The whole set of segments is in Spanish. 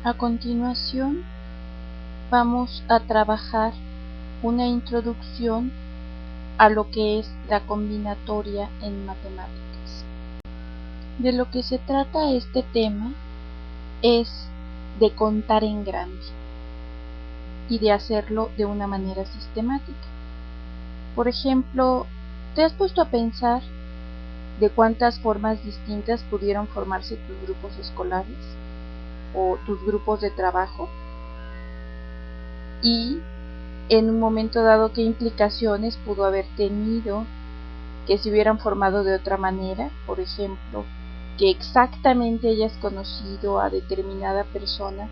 A continuación, vamos a trabajar una introducción a lo que es la combinatoria en matemáticas. De lo que se trata este tema es de contar en grande y de hacerlo de una manera sistemática. Por ejemplo, ¿te has puesto a pensar de cuántas formas distintas pudieron formarse tus grupos escolares o tus grupos de trabajo? Y en un momento dado, ¿qué implicaciones pudo haber tenido que se hubieran formado de otra manera? Por ejemplo, que exactamente hayas conocido a determinada persona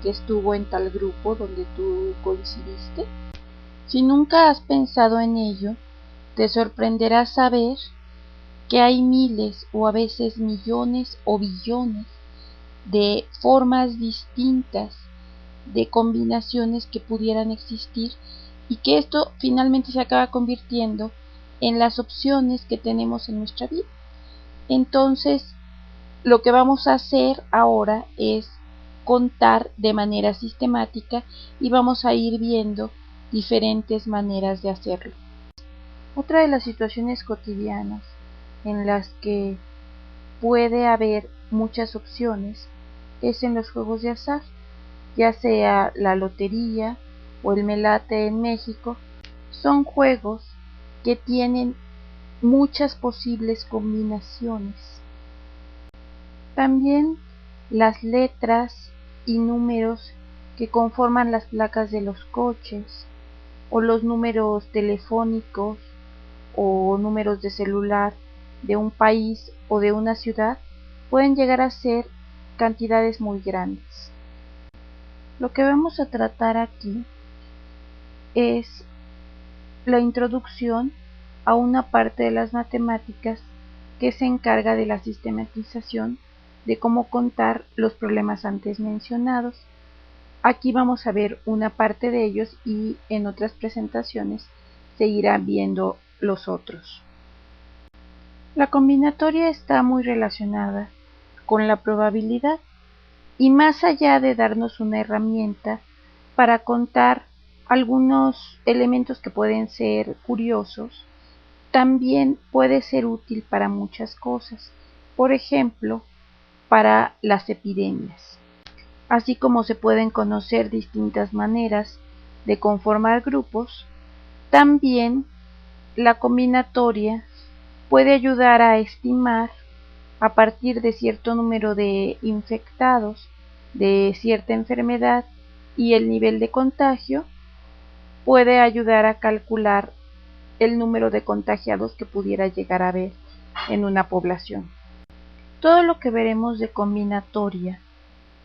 que estuvo en tal grupo donde tú coincidiste. Si nunca has pensado en ello, te sorprenderá saber que hay miles o a veces millones o billones de formas distintas de combinaciones que pudieran existir y que esto finalmente se acaba convirtiendo en las opciones que tenemos en nuestra vida. Entonces, lo que vamos a hacer ahora es contar de manera sistemática y vamos a ir viendo diferentes maneras de hacerlo. Otra de las situaciones cotidianas en las que puede haber muchas opciones es en los juegos de azar, ya sea la lotería o el melate en México. Son juegos que tienen muchas posibles combinaciones. También las letras y números que conforman las placas de los coches, o los números telefónicos o números de celular de un país o de una ciudad, pueden llegar a ser cantidades muy grandes. Lo que vamos a tratar aquí es la introducción a una parte de las matemáticas que se encarga de la sistematización de cómo contar los problemas antes mencionados. Aquí vamos a ver una parte de ellos y en otras presentaciones se irán viendo los otros. La combinatoria está muy relacionada con la probabilidad y más allá de darnos una herramienta para contar algunos elementos que pueden ser curiosos, también puede ser útil para muchas cosas. Por ejemplo, para las epidemias. Así como se pueden conocer distintas maneras de conformar grupos, también la combinatoria puede ayudar a estimar a partir de cierto número de infectados de cierta enfermedad y el nivel de contagio, puede ayudar a calcular el número de contagiados que pudiera llegar a haber en una población. Todo lo que veremos de combinatoria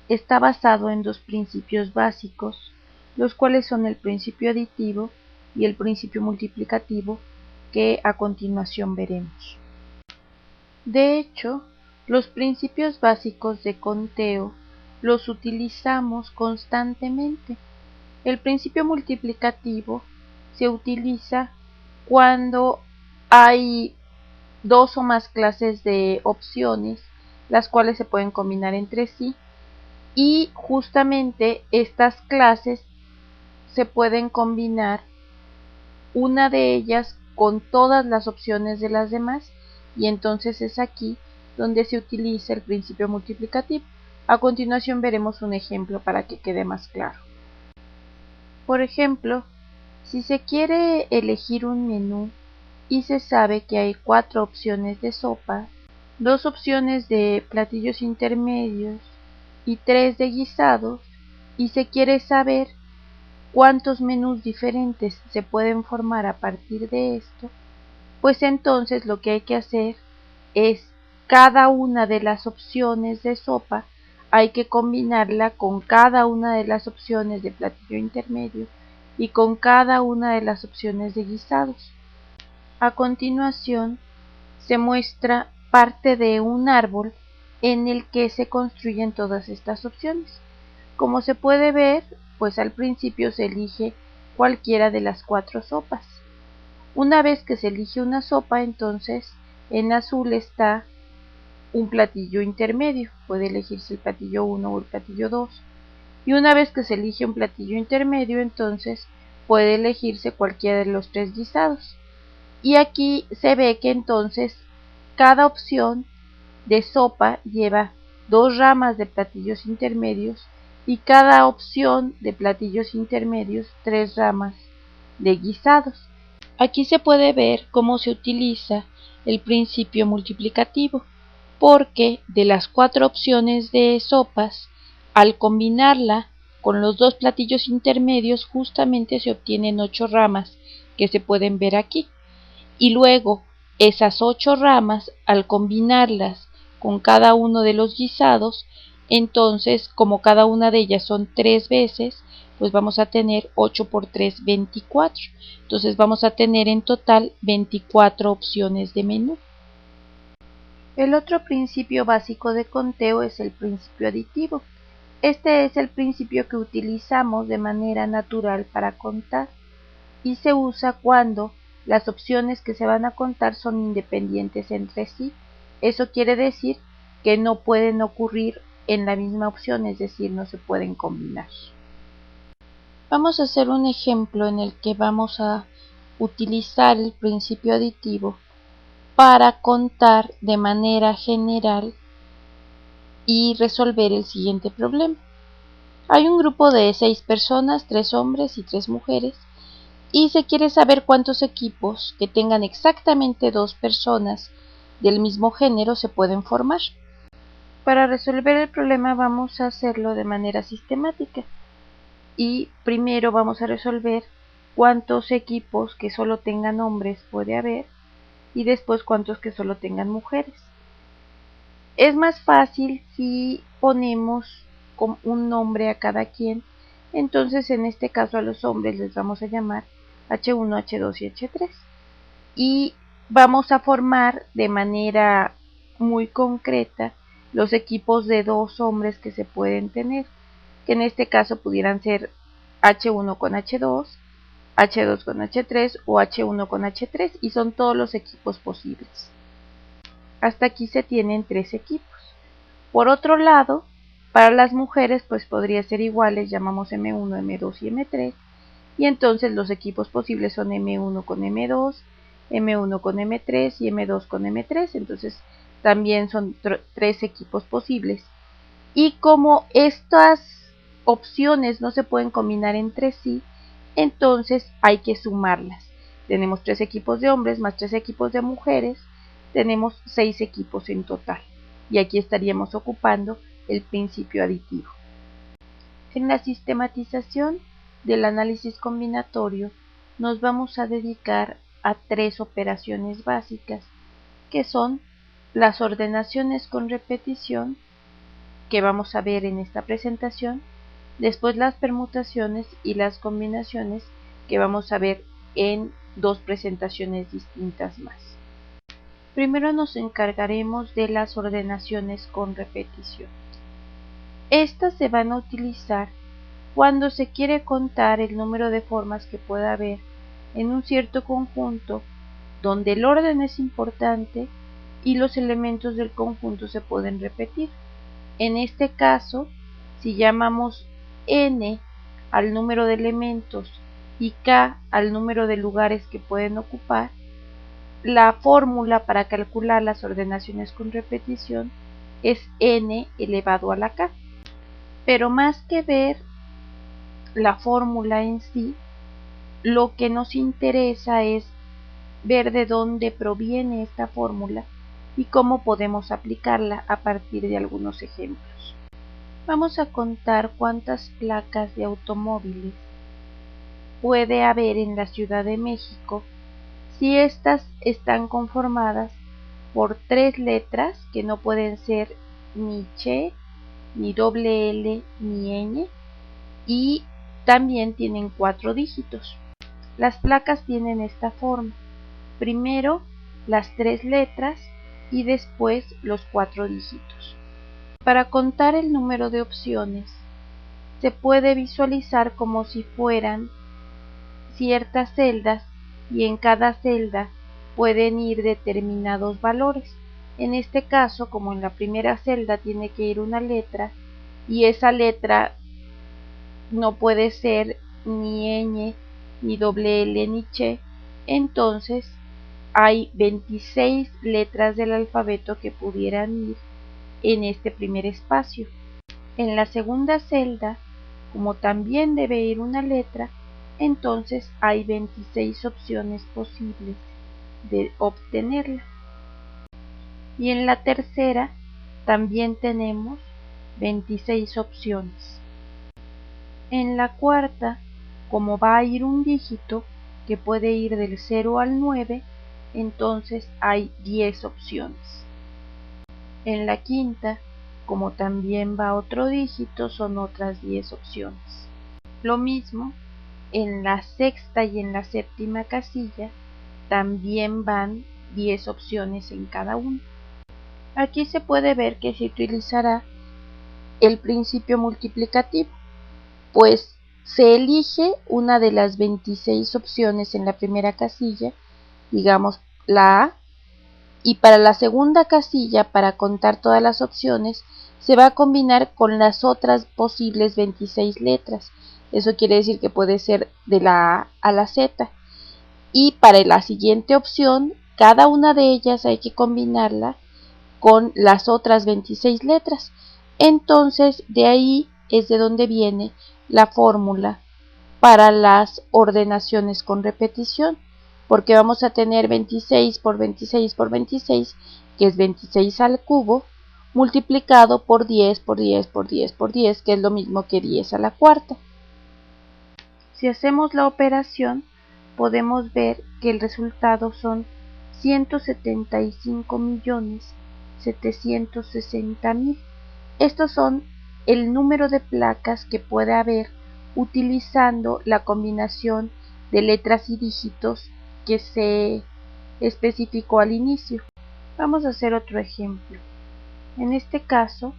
está basado en dos principios básicos, los cuales son el principio aditivo y el principio multiplicativo, que a continuación veremos. De hecho, los principios básicos de conteo los utilizamos constantemente. El principio multiplicativo se utiliza cuando hay dos o más clases de opciones, las cuales se pueden combinar entre sí, y justamente estas clases se pueden combinar una de ellas con todas las opciones de las demás, y entonces es aquí donde se utiliza el principio multiplicativo. A continuación veremos un ejemplo para que quede más claro. Por ejemplo, si se quiere elegir un menú y se sabe que hay 4 opciones de sopa, 2 opciones de platillos intermedios y 3 de guisados, y se quiere saber cuántos menús diferentes se pueden formar a partir de esto, pues entonces lo que hay que hacer es cada una de las opciones de sopa hay que combinarla con cada una de las opciones de platillo intermedio y con cada una de las opciones de guisados. A continuación se muestra parte de un árbol en el que se construyen todas estas opciones. Como se puede ver, pues al principio se elige cualquiera de las 4 sopas. Una vez que se elige una sopa, entonces en azul está un platillo intermedio, puede elegirse el platillo 1 o el platillo 2, Y una vez que se elige un platillo intermedio, entonces puede elegirse cualquiera de los 3 guisados. Y aquí se ve que entonces cada opción de sopa lleva 2 ramas de platillos intermedios y cada opción de platillos intermedios 3 ramas de guisados. Aquí se puede ver cómo se utiliza el principio multiplicativo, porque de las 4 opciones de sopas, al combinarla con los 2 platillos intermedios, justamente se obtienen 8 ramas que se pueden ver aquí. Y luego esas 8 ramas, al combinarlas con cada uno de los guisados, entonces como cada una de ellas son 3 veces, pues vamos a tener 8 por 3, 24. Entonces vamos a tener en total 24 opciones de menú. El otro principio básico de conteo es el principio aditivo. Este es el principio que utilizamos de manera natural para contar y se usa cuando las opciones que se van a contar son independientes entre sí. Eso quiere decir que no pueden ocurrir en la misma opción, es decir, no se pueden combinar. Vamos a hacer un ejemplo en el que vamos a utilizar el principio aditivo para contar de manera general y resolver el siguiente problema. Hay un grupo de 6 personas, 3 hombres y 3 mujeres, y se quiere saber cuántos equipos que tengan exactamente 2 personas del mismo género se pueden formar. Para resolver el problema vamos a hacerlo de manera sistemática y primero vamos a resolver cuántos equipos que solo tengan hombres puede haber y después cuántos que solo tengan mujeres. Es más fácil si ponemos un nombre a cada quien, entonces en este caso a los hombres les vamos a llamar H1, H2 y H3 y vamos a formar de manera muy concreta los equipos de 2 hombres que se pueden tener, que en este caso pudieran ser H1 con H2, H2 con H3 o H1 con H3 y son todos los equipos posibles. Hasta aquí se tienen 3 equipos. Por otro lado, para las mujeres pues podría ser iguales, llamamos M1, M2 y M3 y entonces los equipos posibles son M1 con M2, M1 con M3 y M2 con M3, entonces también son 3 equipos posibles. Y como estas opciones no se pueden combinar entre sí, entonces hay que sumarlas. Tenemos 3 equipos de hombres más 3 equipos de mujeres, tenemos 6 equipos en total. Y aquí estaríamos ocupando el principio aditivo. En la sistematización del análisis combinatorio nos vamos a dedicar a 3 operaciones básicas, que son las ordenaciones con repetición, que vamos a ver en esta presentación, después las permutaciones y las combinaciones, que vamos a ver en 2 presentaciones distintas más. Primero nos encargaremos de las ordenaciones con repetición. Estas se van a utilizar cuando se quiere contar el número de formas que pueda haber en un cierto conjunto donde el orden es importante y los elementos del conjunto se pueden repetir. En este caso, si llamamos n al número de elementos y k al número de lugares que pueden ocupar, la fórmula para calcular las ordenaciones con repetición es n elevado a la k. Pero más que ver la fórmula en sí, lo que nos interesa es ver de dónde proviene esta fórmula y cómo podemos aplicarla a partir de algunos ejemplos. Vamos a contar cuántas placas de automóviles puede haber en la Ciudad de México si estas están conformadas por 3 letras que no pueden ser ni Che, ni doble L, ni ñ, y también tienen 4 dígitos. Las placas tienen esta forma: primero las 3 letras y después los 4 dígitos. Para contar el número de opciones, se puede visualizar como si fueran ciertas celdas y en cada celda pueden ir determinados valores. En este caso, como en la primera celda tiene que ir una letra y esa letra no puede ser ni ñ, ni doble L, ni ch. Entonces hay 26 letras del alfabeto que pudieran ir en este primer espacio. En la segunda celda, como también debe ir una letra, entonces hay 26 opciones posibles de obtenerla. Y en la tercera también tenemos 26 opciones. En la cuarta, como va a ir un dígito que puede ir del 0 al 9, entonces hay 10 opciones. En la quinta, como también va otro dígito, son otras 10 opciones. Lo mismo en la sexta y en la séptima casilla, también van 10 opciones en cada una. Aquí se puede ver que se utilizará el principio multiplicativo, pues se elige una de las 26 opciones en la primera casilla, digamos la A, y para la segunda casilla, para contar todas las opciones, se va a combinar con las otras posibles 26 letras. Eso quiere decir que puede ser de la A a la Z. Y para la siguiente opción, cada una de ellas hay que combinarla con las otras 26 letras. Entonces, de ahí es de donde viene la fórmula para las ordenaciones con repetición, porque vamos a tener 26 por 26 por 26, que es 26 al cubo, multiplicado por 10 por 10 por 10 por 10, que es lo mismo que 10 a la cuarta. Si hacemos la operación, podemos ver que el resultado son 175.760.000. Estos son el número de placas que puede haber utilizando la combinación de letras y dígitos que se especificó al inicio. Vamos a hacer otro ejemplo. En este caso,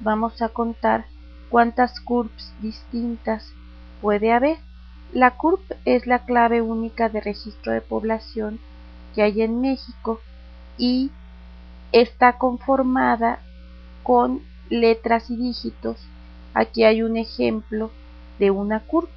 vamos a contar cuántas CURPs distintas puede haber. La CURP es la clave única de registro de población que hay en México y está conformada con letras y dígitos. Aquí hay un ejemplo de una CURP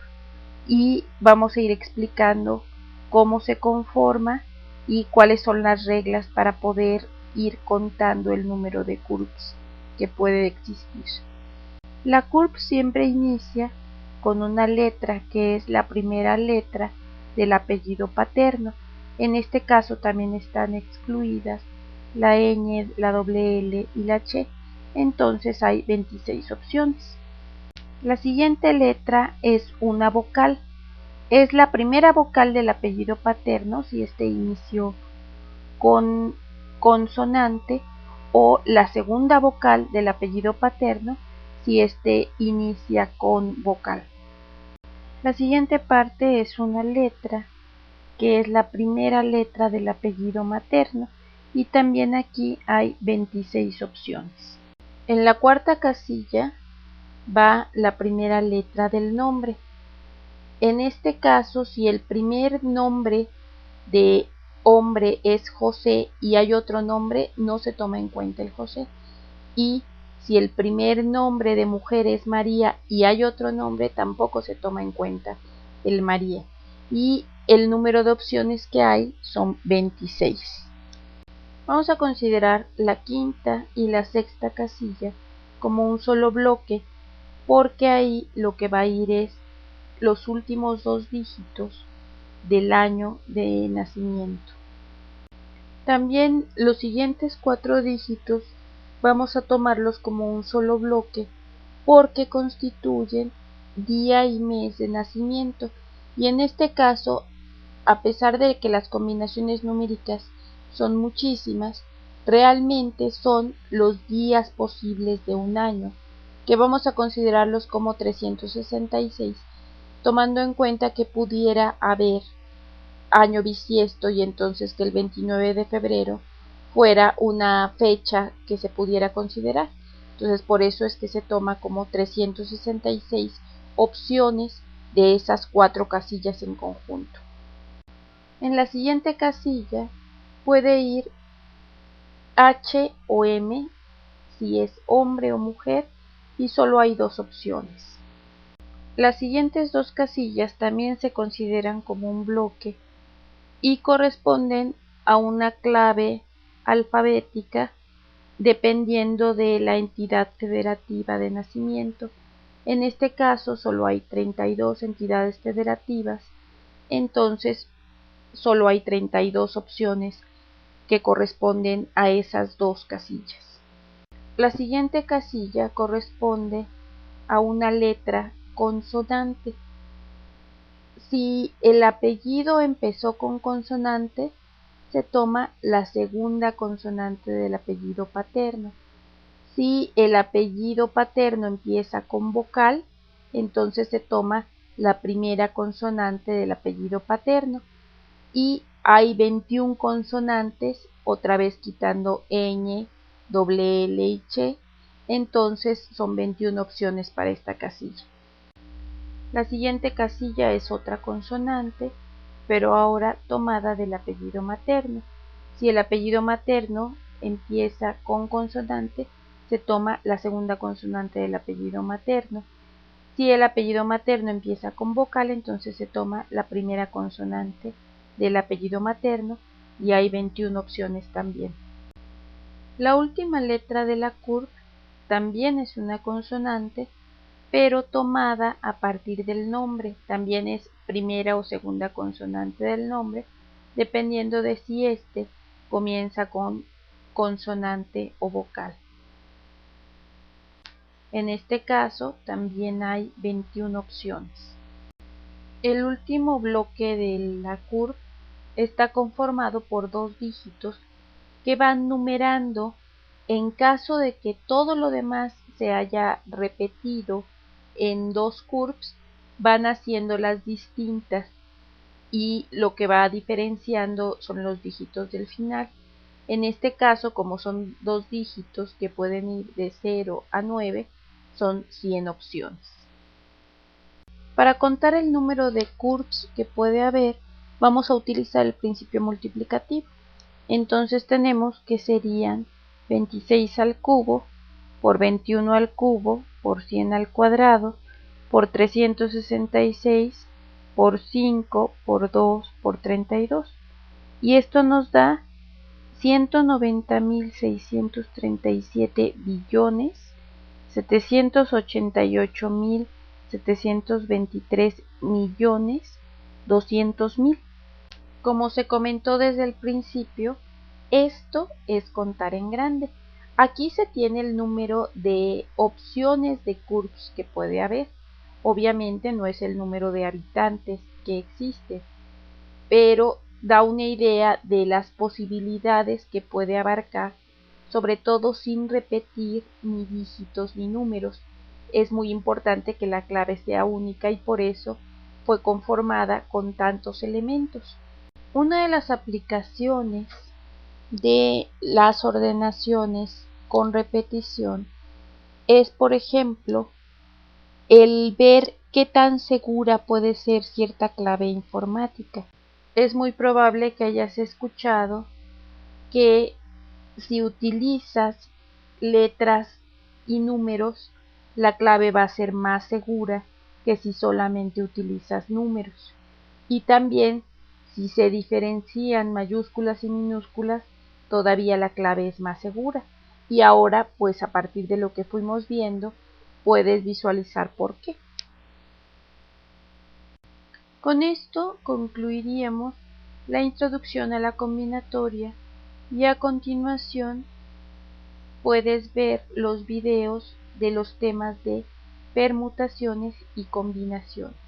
y vamos a ir explicando cómo se conforma y cuáles son las reglas para poder ir contando el número de CURPs que puede existir. La CURP siempre inicia con una letra que es la primera letra del apellido paterno. En este caso también están excluidas la ñ, la doble L y la ch. Entonces hay 26 opciones. La siguiente letra es una vocal. Es la primera vocal del apellido paterno si este inició con consonante, o la segunda vocal del apellido paterno si este inicia con vocal. La siguiente parte es una letra que es la primera letra del apellido materno y también aquí hay 26 opciones. En la cuarta casilla va la primera letra del nombre. En este caso, si el primer nombre de hombre es José y hay otro nombre, no se toma en cuenta el José. Y si el primer nombre de mujer es María y hay otro nombre, tampoco se toma en cuenta el María. Y el número de opciones que hay son 26. Vamos a considerar la quinta y la sexta casilla como un solo bloque, porque ahí lo que va a ir es los últimos dos dígitos del año de nacimiento. También los siguientes 4 dígitos vamos a tomarlos como un solo bloque porque constituyen día y mes de nacimiento, y en este caso, a pesar de que las combinaciones numéricas son muchísimas, realmente son los días posibles de un año, que vamos a considerarlos como 366, tomando en cuenta que pudiera haber año bisiesto y entonces que el 29 de febrero fuera una fecha que se pudiera considerar. Entonces por eso es que se toma como 366 opciones de esas 4 casillas en conjunto. En la siguiente casilla puede ir H o M si es hombre o mujer y solo hay 2 opciones. Las siguientes dos casillas también se consideran como un bloque y corresponden a una clave alfabética dependiendo de la entidad federativa de nacimiento. En este caso solo hay 32 entidades federativas, entonces solo hay 32 opciones que corresponden a esas dos casillas. La siguiente casilla corresponde a una letra consonante. Si el apellido empezó con consonante, se toma la segunda consonante del apellido paterno. Si el apellido paterno empieza con vocal, entonces se toma la primera consonante del apellido paterno. Y hay 21 consonantes, otra vez quitando ñ, doble L y ch, entonces son 21 opciones para esta casilla. La siguiente casilla es otra consonante, pero ahora tomada del apellido materno. Si el apellido materno empieza con consonante, se toma la segunda consonante del apellido materno. Si el apellido materno empieza con vocal, entonces se toma la primera consonante del apellido materno y hay 21 opciones también. La última letra de la CURP también es una consonante, pero tomada a partir del nombre. También es primera o segunda consonante del nombre, dependiendo de si éste comienza con consonante o vocal. En este caso también hay 21 opciones. El último bloque de la CURP está conformado por dos dígitos que van numerando en caso de que todo lo demás se haya repetido en dos CURPs, van haciendo las distintas y lo que va diferenciando son los dígitos del final. En este caso, como son dos dígitos que pueden ir de 0 a 9, son 100 opciones. Para contar el número de CURPs que puede haber, vamos a utilizar el principio multiplicativo. Entonces tenemos que serían 26 al cubo por 21 al cubo por 100 al cuadrado por 366 por 5 por 2 por 32. Y esto nos da 190.637 billones 788.723 millones 200.000. Como se comentó desde el principio, esto es contar en grande. Aquí se tiene el número de opciones de CURPs que puede haber. Obviamente no es el número de habitantes que existe, pero da una idea de las posibilidades que puede abarcar, sobre todo sin repetir ni dígitos ni números. Es muy importante que la clave sea única y por eso fue conformada con tantos elementos. Una de las aplicaciones de las ordenaciones con repetición es, por ejemplo, el ver qué tan segura puede ser cierta clave informática. Es muy probable que hayas escuchado que si utilizas letras y números, la clave va a ser más segura que si solamente utilizas números. Y también si se diferencian mayúsculas y minúsculas, todavía la clave es más segura. Y ahora, pues a partir de lo que fuimos viendo, puedes visualizar por qué. Con esto concluiríamos la introducción a la combinatoria y a continuación puedes ver los videos de los temas de permutaciones y combinaciones.